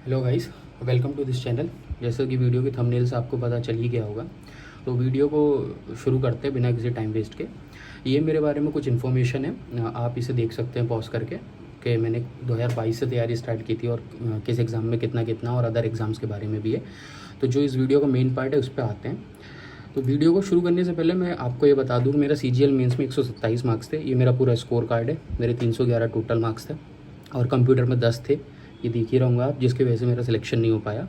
Hello guys, welcome to this channel. जैसा कि video के थंबनेल से आपको पता चल ही गया होगा, तो वीडियो को शुरू करते हैं बिना किसी टाइम वेस्ट के। ये मेरे बारे में कुछ इन्फॉर्मेशन है, आप इसे देख सकते हैं पॉज करके कि मैंने 2022 से तैयारी स्टार्ट की थी और किस एग्ज़ाम में कितना कितना और अदर एग्ज़ाम्स के बारे में भी है। तो जो इस वीडियो का मेन पार्ट है उस पर आते हैं। तो वीडियो को शुरू करने से पहले मैं आपको ये बता दूँ कि मेरा CGL मेंस में 127 मार्क्स थे। ये मेरा पूरा स्कोर कार्ड है। मेरे 311 टोटल मार्क्स थे और कंप्यूटर में 10 थे। ये देख ही रहूँगा आप, जिसकी वजह से मेरा सिलेक्शन नहीं हो पाया।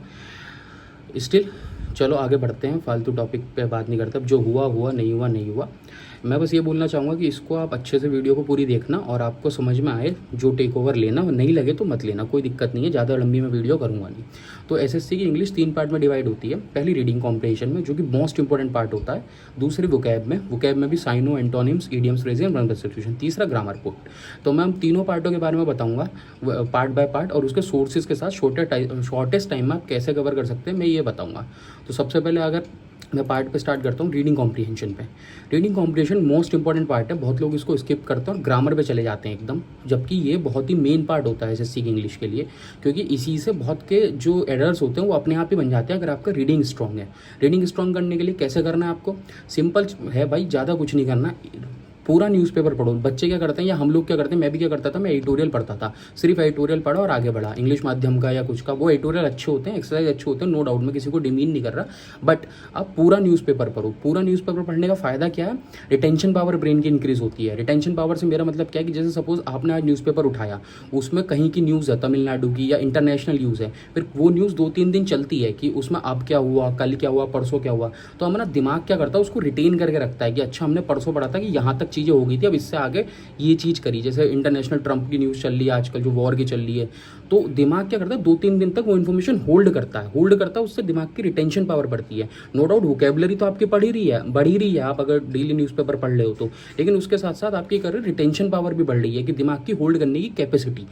स्टिल चलो आगे बढ़ते हैं, फालतू टॉपिक पे बात नहीं करते। अब जो हुआ हुआ, नहीं हुआ नहीं हुआ। मैं बस ये बोलना चाहूँगा कि इसको आप अच्छे से वीडियो को पूरी देखना और आपको समझ में आए। जो टेक ओवर लेना, नहीं लगे तो मत लेना, कोई दिक्कत नहीं है। ज़्यादा लंबी मैं वीडियो करूँगा नहीं। तो SSC की इंग्लिश 3 पार्ट में डिवाइड होती है। पहली रीडिंग कॉम्प्रिहेंशन में, जो कि मोस्ट इंपॉर्टेंट पार्ट होता है। दूसरी वोकैब में भी synonyms, antonyms, idioms, phrases, verb substitution. तीसरा ग्रामर पोर्ट। तो मैं तीनों पार्टों के बारे में बताऊँगा पार्ट बाय पार्ट, और उसके सोर्सेज के साथ शॉर्टेस्ट टाइम में आप कैसे कवर कर सकते हैं मैं ये बताऊँगा। तो सबसे पहले अगर मैं पार्ट पे स्टार्ट करता हूँ रीडिंग कॉम्प्रिहेंशन पे। Reading comprehension most important part है। बहुत लोग इसको स्किप करते हैं और ग्रामर पे चले जाते हैं एकदम, जबकि ये बहुत ही मेन पार्ट होता है SSC की इंग्लिश के लिए, क्योंकि इसी से बहुत के जो एरर्स होते हैं वो अपने आप ही बन जाते हैं अगर आपका रीडिंग स्ट्रॉन्ग है। रीडिंग स्ट्रॉन्ग करने के लिए कैसे करना है आपको? सिंपल है भाई, ज़्यादा कुछ नहीं करना। पूरा न्यूज़पेपर पढ़ो। बच्चे क्या करते हैं या हम लोग क्या करते हैं, मैं भी क्या करता था, मैं एडिटोरियल पढ़ता था। सिर्फ एडिटोरियल पढ़ा और आगे बढ़ा। इंग्लिश माध्यम का या कुछ का, वो एडिटोरियल अच्छे होते हैं, एक्सरसाइज अच्छे होते हैं, नो डाउट, मैं किसी को डिमीन नहीं कर रहा। बट अब पूरा न्यूज़पेपर पढ़ो। पूरा न्यूज़पेपर पढ़ने का फ़ायदा क्या है? रिटेंशन पावर ब्रेन की इंक्रीज़ होती है। रिटेंशन पावर से मेरा मतलब क्या है कि जैसे सपोज आपने आज न्यूज़पेपर उठाया, उसमें कहीं की न्यूज़ है, तमिलनाडु की या इंटरनेशनल न्यूज़ है, फिर वो न्यूज़ 2-3 दिन चलती है कि उसमें अब क्या हुआ, कल क्या हुआ, परसों क्या हुआ। तो हमारा दिमाग क्या करता है, उसको रिटेन करके रखता है कि अच्छा हमने परसों पढ़ा था कि यहाँ तक चीज़ें हो गई थी, अब इससे आगे ये चीज़ करी। जैसे इंटरनेशनल ट्रंप की न्यूज़ चल रही है आजकल, जो वॉर की चल रही है, तो दिमाग क्या करता है, 2-3 दिन तक वो इन्फॉर्मेशन होल्ड करता है। उससे दिमाग की रिटेंशन पावर बढ़ती है। नो डाउट वोकेबलरी तो आपकी बढ़ ही रही है आप अगर डेली न्यूज़पेपर पढ़ रहे हो तो, लेकिन उसके साथ साथ आपकी कर रिटेंशन पावर भी बढ़ रही है कि दिमाग की होल्ड करने की कैपेसिटी।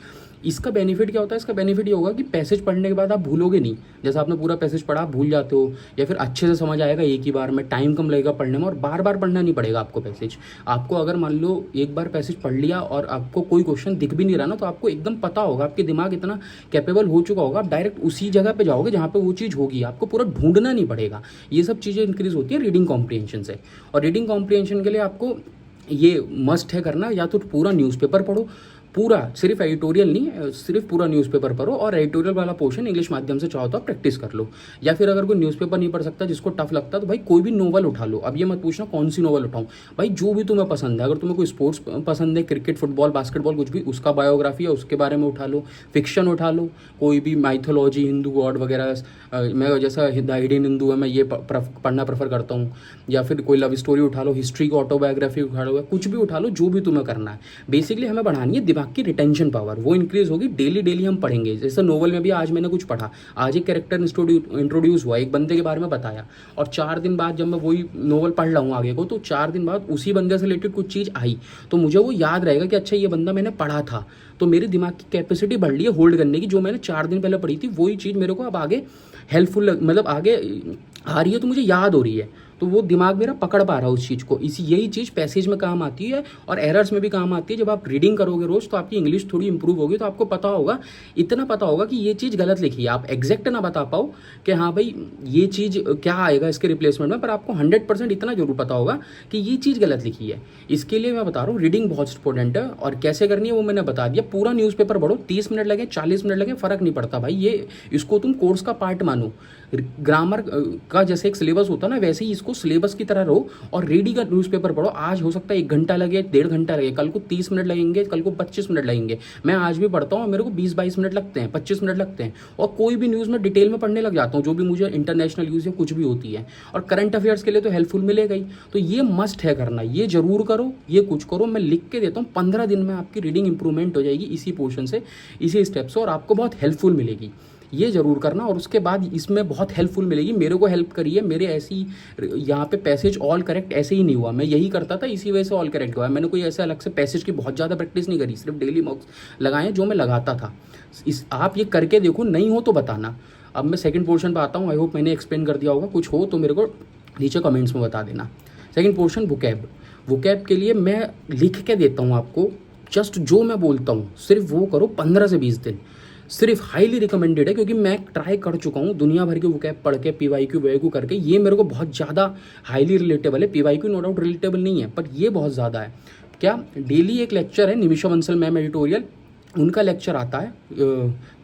इसका बेनिफिट क्या होता है? इसका बेनिफिट ये होगा कि पैसेज पढ़ने के बाद आप भूलोगे नहीं। जैसे आपने पूरा पैसेज पढ़ा, आप भूल जाते हो, या फिर अच्छे से समझ आएगा एक ही बार में, टाइम कम लगेगा पढ़ने में और बार बार पढ़ना नहीं पड़ेगा आपको पैसेज। आपको अगर मान लो एक बार पैसेज पढ़ लिया और आपको कोई क्वेश्चन दिख भी नहीं रहा ना, तो आपको एकदम पता होगा, आपके दिमाग इतना कैपेबल हो चुका होगा, आप डायरेक्ट उसी जगह पे जाओगे जहाँ पे वो चीज़ होगी, आपको पूरा ढूंढना नहीं पड़ेगा। ये सब चीज़ें इंक्रीज होती है रीडिंग कॉम्प्रिहेंशन से। और रीडिंग कॉम्प्रिहेंशन के लिए आपको ये मस्ट है करना, या तो पूरा न्यूज़पेपर पढ़ो, पूरा, सिर्फ एडिटोरियल नहीं, सिर्फ पूरा न्यूज़पेपर पढ़ो, और एडिटोरियल वाला पोर्शन इंग्लिश माध्यम से चाहो तो आप प्रैक्टिस कर लो। या फिर अगर कोई न्यूज़पेपर नहीं पढ़ सकता, जिसको टफ लगता है, तो भाई कोई भी नोवेल उठा लो। अब ये मत पूछना कौन सी नोवेल उठाऊं, भाई जो भी तुम्हें पसंद है। अगर तुम्हें कोई स्पोर्ट्स पसंद है, क्रिकेट, फुटबॉल, बास्केटबॉल, कुछ भी, उसका बायोग्राफी है उसके बारे में उठा लो। फिक्शन उठा लो, कोई भी माइथोलॉजी, हिंदू गॉड वगैरह। मैं जैसा द हिडन हिंदू है, मैं ये पढ़ना प्रेफर करता हूँ। या फिर कोई लव स्टोरी उठा लो, हिस्ट्री की ऑटोबायोग्राफी उठा लो, कुछ भी उठा लो, जो भी तुम्हें करना है। बेसिकली हमें बढ़ानी है दिमाग की रिटेंशन पावर, वो इंक्रीज होगी। डेली हम पढ़ेंगे। जैसे नोवेल में भी आज मैंने कुछ पढ़ा, आज एक कैरेक्टर इंट्रोड्यूस हुआ, एक बंदे के बारे में बताया, और 4 दिन बाद जब मैं वही नोवेल पढ़ रहा हूँ आगे को, तो 4 दिन बाद उसी बंदे से रिलेटेड कुछ चीज़ आई, तो मुझे वो याद रहेगा कि अच्छा ये बंदा मैंने पढ़ा था। तो मेरे दिमाग की कैपेसिटी बढ़ रही है होल्ड करने की। जो मैंने 4 दिन पहले पढ़ी थी वही चीज़ मेरे को अब आगे हेल्पफुल, मतलब आगे आ रही है, तो मुझे याद हो रही है, तो वो दिमाग मेरा पकड़ पा रहा है उस चीज़ को। यही चीज़ पैसेज में काम आती है और एरर्स में भी काम आती है। जब आप रीडिंग करोगे रोज, तो आपकी इंग्लिश थोड़ी इंप्रूव होगी, तो आपको पता होगा, इतना पता होगा कि ये चीज़ गलत लिखी है। आप एग्जैक्ट ना बता पाओ कि हाँ भाई ये चीज़ क्या आएगा इसके रिप्लेसमेंट में, पर आपको 100% इतना जरूर पता होगा कि ये चीज़ गलत लिखी है। इसके लिए मैं बता रहा हूँ रीडिंग बहुत इंपॉर्टेंट है, और कैसे करनी है वो मैंने बता दिया। पूरा न्यूज़पेपर पढ़ो, 30 मिनट लगे, 40 मिनट लगे, फ़र्क नहीं पड़ता भाई। ये इसको तुम कोर्स का पार्ट मानो। ग्रामर का जैसे एक सिलेबस होता है ना, वैसे ही इसको सिलेबस की तरह रहो, और रेडी का न्यूज़पेपर पढ़ो। आज हो सकता है 1 घंटा लगे, 1.5 घंटा लगे, कल को 30 मिनट लगेंगे, कल को 25 मिनट लगेंगे। मैं आज भी पढ़ता हूँ, मेरे को 20-22 मिनट लगते हैं, 25 मिनट लगते हैं, और कोई भी न्यूज़ में डिटेल में पढ़ने लग जाता हूँ, जो भी मुझे इंटरनेशनल न्यूज़ या कुछ भी होती है। और करंट अफेयर्स के लिए तो हेल्पफुल मिलेगा ही। तो ये मस्ट है करना, ये जरूर करो, ये कुछ करो। मैं लिख के देता हूँ, 15 दिन में आपकी रीडिंग इंप्रूवमेंट हो जाएगी इसी पोर्शन से, इसी स्टेप से, और आपको बहुत हेल्पफुल मिलेगी। ये जरूर करना। और उसके बाद इसमें बहुत हेल्पफुल मिलेगी, मेरे को हेल्प करी है। मेरे ऐसी यहाँ पे पैसेज ऑल करेक्ट ऐसे ही नहीं हुआ, मैं यही करता था, इसी वजह से ऑल करेक्ट हुआ। मैंने कोई ऐसे अलग से पैसेज की बहुत ज़्यादा प्रैक्टिस नहीं करी, सिर्फ डेली मार्क्स लगाए जो मैं लगाता था। आप ये करके देखो, नहीं हो तो बताना। अब मैं सेकंड पोर्शन पर आता हूँ। आई होप मैंने एक्सप्लेन कर दिया होगा। कुछ हो तो मेरे को नीचे कमेंट्स में बता देना। सेकंड पोर्शन वोकैब के लिए मैं लिख के देता हूँ आपको। जस्ट जो मैं बोलता हूँ सिर्फ वो करो, 15 से 20 दिन। सिर्फ हाईली रिकमेंडेड है, क्योंकि मैं ट्राई कर चुका हूँ दुनिया भर के वोकैब पढ़ के, PYQ WYQ करके। ये मेरे को बहुत ज़्यादा हाईली रिलेटेबल है। PYQ नो डाउट रिलेटेबल नहीं है, बट ये बहुत ज़्यादा है। क्या डेली एक लेक्चर है, निमिषा बंसल मैम एडिटोरियल, उनका लेक्चर आता है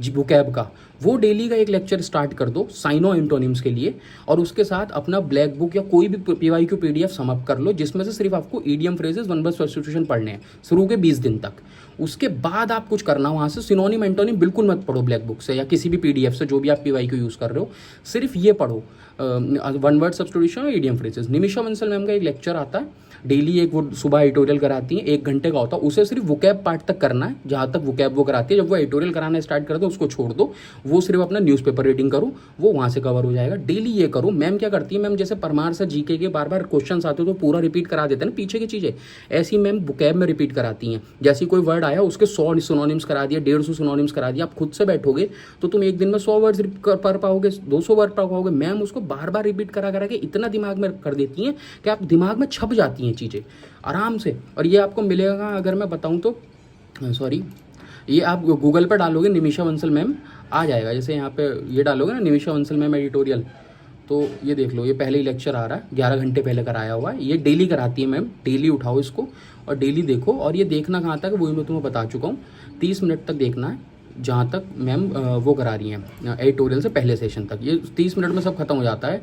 जी वोकैब का, वो डेली का एक लेक्चर स्टार्ट कर दो साइनो एंटोनिम्स के लिए, और उसके साथ अपना ब्लैक बुक या कोई भी PYQ PDF समअप कर लो, जिसमें से सिर्फ आपको idiom phrases, one word substitution पढ़ने हैं शुरू के 20 दिन तक। उसके बाद आप कुछ करना वहाँ से, सिनोनिम एंटोनिम बिल्कुल मत पढ़ो ब्लैक बुक से या किसी भी PDF से, जो भी आप PYQ यूज़ कर रहे हो, सिर्फ ये पढ़ो वन वर्ड सब्स्टिट्यूशन और idiom phrases. Nimisha Bansal ma'am का एक लेक्चर आता है डेली, एक वो सुबह एडिटोरियल कराती हैं, 1 घंटे का होता है, उसे सिर्फ वोकैब पार्ट तक करना है, जहाँ तक वोकैब वो कराती है। जब वो एडिटोरियल कराना स्टार्ट कर दो उसको छोड़ दो, वो सिर्फ अपना न्यूज़पेपर रीडिंग करो, वो वहाँ से कवर हो जाएगा। डेली ये करो। मैम क्या करती है, मैम जैसे परमार से GK के बार बार क्वेश्चन आते तो पूरा रिपीट करा देते हैं ना पीछे की चीज़ें, ऐसी मैम वोकैब में रिपीट कराती हैं। जैसे कोई वर्ड आया उसके 100 सिनोनिम्स करा दिया, 150 सिनोनिम्स करा दिया। आप खुद से बैठोगे तो तुम एक दिन में 100 वर्ड्स पढ़ पाओगे, 200 वर्ड पढ़ पाओगे। मैम उसको बार बार रिपीट करा के इतना दिमाग में कर देती हैं कि आप दिमाग में छप जाती हैं चीज़ें आराम से। और ये आपको मिलेगा, अगर मैं बताऊं तो सॉरी, ये आप गूगल पर डालोगे निमिषा बंसल मैम, आ जाएगा। जैसे यहाँ पे ये डालोगे ना निमिषा बंसल मैम एडिटोरियल, तो ये देख लो, ये पहले ही लेक्चर आ रहा है, 11 घंटे पहले कराया हुआ है। ये डेली कराती है मैम, डेली उठाओ इसको और डेली देखो। और ये देखना कहाँ तक है वही मैं तुम्हें बता चुका हूँ, 30 मिनट तक देखना है, जहाँ तक मैम वो करा रही हैं एडिटोरियल से पहले सेशन तक। ये 30 मिनट में सब खत्म हो जाता है,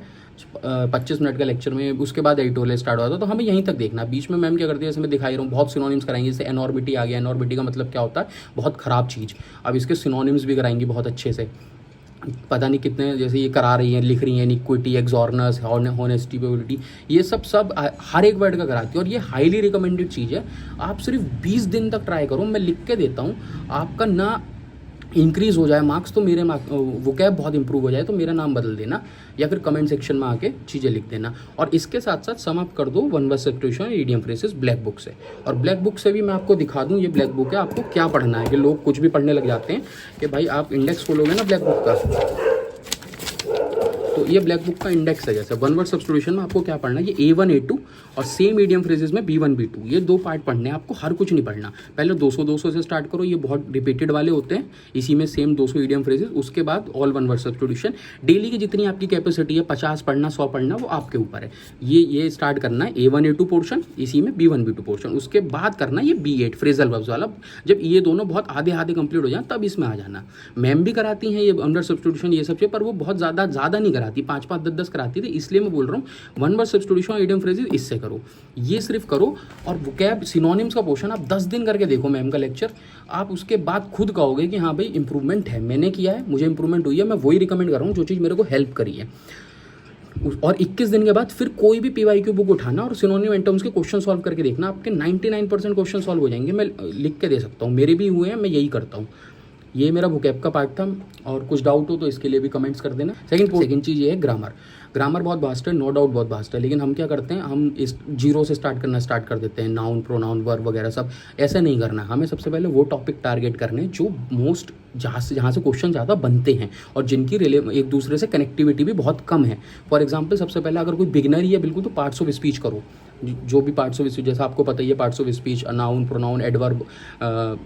25 मिनट का लेक्चर में, उसके बाद एडिटोरियल स्टार्ट होता है। तो हमें यहीं तक देखना है। बीच में मैम क्या करती है, जैसे मैं दिखाई रहा हूँ, बहुत सिनोनिम्स कराएंगे। जैसे एनॉर्बिटी आ गया, एनॉर्बिटी का मतलब क्या होता है, बहुत ख़राब चीज़। अब इसके सिनोनिम्स भी कराएंगी बहुत अच्छे से, पता नहीं कितने, जैसे ये करा रही हैं, लिख रही हैं, इक्विटी, एक्सॉर्नस, हॉनेस्टी, प्रोबेबिलिटी, ये सब हर एक वर्ड का कराती है। और ये हाईली रिकमेंडेड चीज़ है। आप सिर्फ 20 दिन तक ट्राई करो, मैं लिख के देता हूँ। आपका ना इंक्रीज़ हो जाए मार्क्स तो मेरे वोकैब बहुत इंप्रूव हो जाए तो मेरा नाम बदल देना, या फिर कमेंट सेक्शन में आके चीज़ें लिख देना। और इसके साथ साथ समाप्त कर दो one word substitution, idiom phrases black book से। और ब्लैक बुक से भी मैं आपको दिखा दूँ, ये ब्लैक बुक है, आपको क्या पढ़ना है। कि लोग कुछ भी पढ़ने लग जाते हैं कि भाई आप इंडेक्स खोलोगे ना ब्लैक बुक का, तो ये ब्लैक बुक का इंडेक्स है। जैसे वन वर्ड सब्स्टिट्यूशन में आपको क्या पढ़ना है, ये A1 A2 और सेम मीडियम फ्रेजेस में B1 B2, ये 2 पार्ट पढ़ने हैं आपको, हर कुछ नहीं पढ़ना। पहले 200 से स्टार्ट करो, ये बहुत रिपीटेड वाले होते हैं, इसी में सेम 200 ईडियम फ्रेजेस। उसके बाद all one word substitution. Daily की जितनी आपकी कैपेसिटी है, 50 पढ़ना, 100 पढ़ना, वो आपके ऊपर है। ये स्टार्ट करना है A1 A2 पोर्शन, इसी में B1 B2 पोर्शन। उसके बाद करना है ये B8 फ्रेजल वर्ब्स वाला। जब ये दोनों बहुत आधे आधे कंप्लीट हो जाए तब इसमें आ जाना। मैम भी कराती हैं ये वन वर्ड सब्स्टिट्यूशन, ये सब चीज़, पर वो बहुत ज़्यादा नहीं कराती, 5-5 10-10 कराती थी। इसलिए मैं बोल रहा हूँ वन वर्ड सब्स्टिट्यूशन और ईडियम फ्रेजेस इससे करो, ये सिर्फ करो। और वोकैब सिनोनिम्स का पोर्शन आप 10 दिन करके देखो मैम का लेक्चर, आप उसके बाद खुद कहोगे कि हाँ भाई इंप्रूवमेंट है, मैंने किया है, मुझे इंप्रूवमेंट हुई है। मैं वही रिकमेंड कर रहा हूँ जो चीज़ मेरे को हेल्प करी है। और 21 दिन के बाद फिर कोई भी PYQ बुक उठाना और सिनोनिम एंटोम्स के क्वेश्चन सॉल्व करके देखना, आपके 99% क्वेश्चन सॉल्व हो जाएंगे। मैं लिख के दे सकता हूँ, मेरे भी हुए हैं, मैं यही करता हूँ। ये मेरा वोकैब का पार्ट था। और कुछ डाउट हो तो इसके लिए भी कमेंट्स कर देना। सेकंड चीज़ ये है ग्रामर। ग्रामर बहुत वास्ट है, नो डाउट बहुत वास्ट है, लेकिन हम क्या करते हैं, हम इस 0 से स्टार्ट कर देते हैं, नाउन, प्रोनाउन, वर्ब वगैरह सब। ऐसा नहीं करना, हमें सबसे पहले वो टॉपिक टारगेट करने जो मोस्ट जहाँ से क्वेश्चन ज़्यादा बनते हैं और जिनकी एक दूसरे से कनेक्टिविटी भी बहुत कम है। फॉर एग्जाम्पल, सबसे पहले अगर कोई बिगिनर ही है बिल्कुल, तो पार्ट्स ऑफ स्पीच करो। जो भी पार्ट्स ऑफ स्पीच, जैसा आपको पता ही है, parts of speech, noun, pronoun, adverb,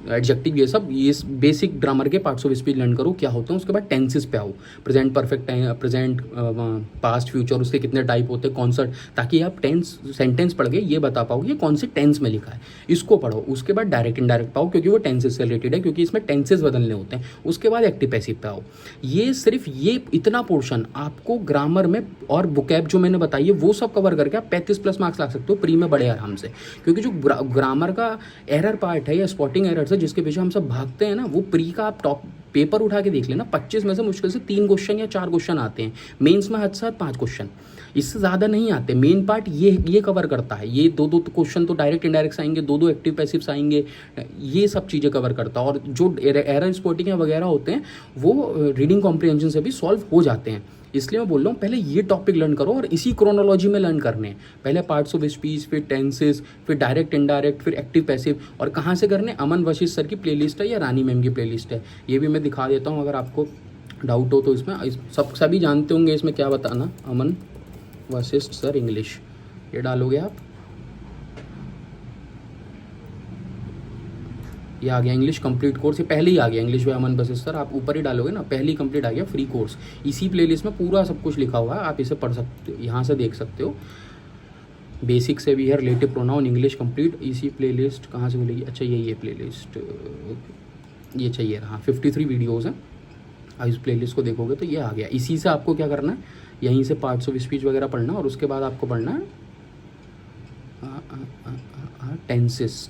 adjective, ये सब, ये बेसिक ग्रामर के पार्ट्स ऑफ स्पीच लर्न करो क्या होते हैं। उसके बाद टेंसेस पे आओ, present perfect, present, past, future, उसके कितने टाइप होते हैं, कौन सा, ताकि आप सेंटेंस पढ़ के ये बता पाओ ये कौन से टेंस में लिखा है, इसको पढ़ो। उसके बाद डायरेक्ट इनडायरेक्ट पाओ, क्योंकि वो टेंसेस से रिलेटेड है, क्योंकि इसमें टेंसेस बदलने होते हैं। उसके बाद एक्टिव पैसिव पे आओ। ये सिर्फ ये इतना पोर्शन आपको ग्रामर में और वोकैब जो मैंने बताई है वो सब कवर करके आप 35+ मार्क्स ला सकते हो प्री में बड़े आराम से। क्योंकि जो ग्रामर का एरर पार्ट है या स्पॉटिंग एरर है जिसके पीछे हम सब भागते हैं ना, वो प्री का आप टॉप पेपर उठा के देख लेना, 25 में से मुश्किल से 3 क्वेश्चन या 4 क्वेश्चन आते हैं। मेंस में हद से 5 क्वेश्चन, इससे ज़्यादा नहीं आते। मेन पार्ट ये कवर करता है। ये 2 क्वेश्चन तो डायरेक्ट इनडायरेक्ट आएंगे, 2 एक्टिव पैसिव्स आएंगे, ये सब चीज़ें कवर करता है। और जो एरर स्पॉटिंग वगैरह होते हैं वो रीडिंग कॉम्प्रिहेंशन से भी सॉल्व हो जाते हैं। इसलिए मैं बोल रहा हूँ पहले ये टॉपिक लर्न करो और इसी क्रोनोलॉजी में लर्न करने हैं। पहले पार्ट्स ऑफ स्पीच, फिर टेंसेस, फिर डायरेक्ट इनडायरेक्ट, फिर एक्टिव पैसिव। और कहाँ से करने, अमन वशिष्ठ सर की प्लेलिस्ट है या रानी मैम की प्लेलिस्ट है, ये भी मैं दिखा देता हूँ अगर आपको डाउट हो तो। इसमें सभी जानते होंगे इसमें क्या बताना, अमन वशिष्ठ सर इंग्लिश, ये डालोगे आप, ये आ गया इंग्लिश कंप्लीट कोर्स, ये पहले ही आ गया इंग्लिश बाय अमन बसिस्टर, आप ऊपर ही डालोगे ना पहले ही कंप्लीट आ गया फ्री कोर्स। इसी प्लेलिस्ट में पूरा सब कुछ लिखा हुआ है, आप इसे पढ़ सकते हो, यहाँ से देख सकते हो। बेसिक से भी है, रिलेटिव प्रोनाउन इंग्लिश कंप्लीट। इसी प्लेलिस्ट कहाँ से मिलेगी, अच्छा ये प्लेलिस्ट ये चाहिए रहा, 53 वीडियोज़ हैं। आप इस प्लेलिस्ट को देखोगे तो ये आ गया। इसी से आपको क्या करना है, यहीं से पार्ट्स ऑफ स्पीच वगैरह पढ़ना, और उसके बाद आपको पढ़ना है टेंसेस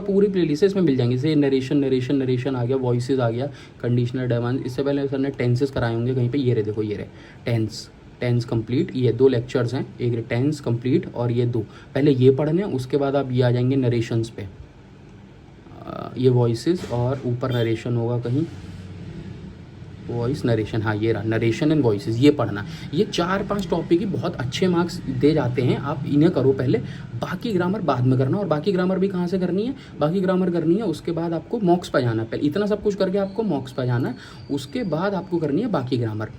पूरी प्लेलिस्ट है, इसमें मिल जाएंगे। जैसे नरेशन आ गया, वॉइसेस आ गया, कंडीशनल डायमांस। इससे पहले सर ने टेंसेस कराए होंगे कहीं पे, ये रहे देखो, ये रहे टेंस कंप्लीट। ये 2 लेक्चर्स हैं, एक टेंस कंप्लीट और ये 2। पहले ये पढ़ने, उसके बाद आप ये आ जाएंगे नरेशंस पे, ये वॉइसेस और ऊपर नरेशन होगा कहीं, वॉइस नरेशन, हाँ ये रहा नरेशन एंड वॉइसेस, ये पढ़ना। ये 4-5 टॉपिक ही बहुत अच्छे मार्क्स दे जाते हैं, आप इन्हें करो पहले, बाकी ग्रामर बाद में करना। और बाकी ग्रामर भी कहाँ से करनी है, बाकी ग्रामर करनी है उसके बाद आपको मॉक्स पर जाना है। पहले इतना सब कुछ करके आपको मॉक्स पर जाना है, उसके बाद आपको करनी है बाकी ग्रामर।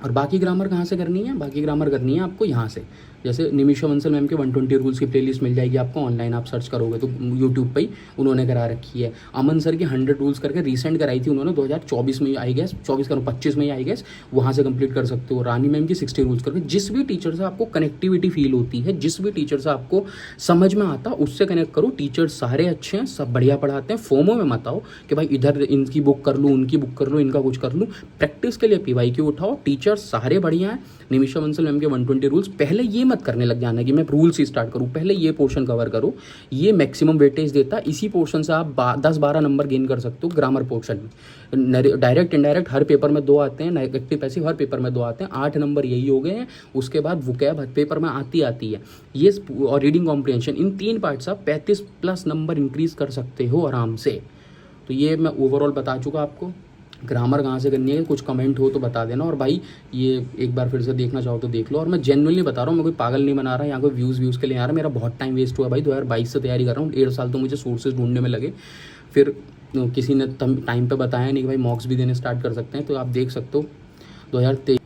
और बाकी ग्रामर कहाँ से करनी है, बाकी ग्रामर करनी है आपको यहाँ से। जैसे निमिषा बंसल मैम के 120 रूल्स की प्लेलिस्ट मिल जाएगी आपको ऑनलाइन, आप सर्च करोगे तो यूट्यूब पे ही उन्होंने करा रखी है। अमन सर की 100 रूल्स करके रिसेंट कराई थी उन्होंने 2024 में, आई गैस 25 में ही आई गैस, वहाँ से कंप्लीट कर सकते हो। रानी मैम की 60 रूल्स करके, जिस भी टीचर से आपको कनेक्टिविटी फील होती है, जिस भी टीचर से आपको समझ में आता उससे कनेक्ट करो। टीचर सारे अच्छे हैं, सब बढ़िया पढ़ाते हैं। फोमो में मत आओ कि भाई इधर इनकी बुक कर लूँ, उनकी बुक कर लूँ, इनका कुछ कर लूँ। प्रैक्टिस के लिए PYQ उठाओ, टीचर सारे बढ़िया हैं। निमिषा बंसल मैम के 120 रूल्स, पहले ये मत करने लग जाना कि मैं रूल्स ही स्टार्ट करूँ, पहले ये पोर्शन कवर करो। ये मैक्सिमम वेटेज देता है, इसी पोर्शन से आप 10-12 नंबर गेन कर सकते हो ग्रामर पोर्शन में। डायरेक्ट इनडायरेक्ट हर पेपर में 2 आते हैं, नेगेटिव पैसिव हर पेपर में 2 आते हैं, 8 नंबर यही हो गए हैं। उसके बाद वोकैब हर पेपर में आती है ये, और रीडिंग कॉम्प्रिहेंशन, इन 3 पार्ट्स आप 35+ नंबर इंक्रीज कर सकते हो आराम से। तो ये मैं ओवरऑल बता चुका आपको। ग्रामर कहाँ से करनी है, कुछ कमेंट हो तो बता देना। और भाई ये एक बार फिर से देखना चाहो तो देख लो। और मैं जेन्युइनली बता रहा हूँ, मैं कोई पागल नहीं बना रहा, यहाँ कोई व्यूज़ के लिए आ रहा है। मेरा बहुत टाइम वेस्ट हुआ भाई, 2022 से तैयारी कर रहा हूँ, 1.5 साल तो मुझे सोर्सेज ढूंढने में लगे। फिर किसी ने टाइम पे बताया नहीं कि भाई मॉक्स भी देने स्टार्ट कर सकते हैं, तो आप देख सकते हो 2023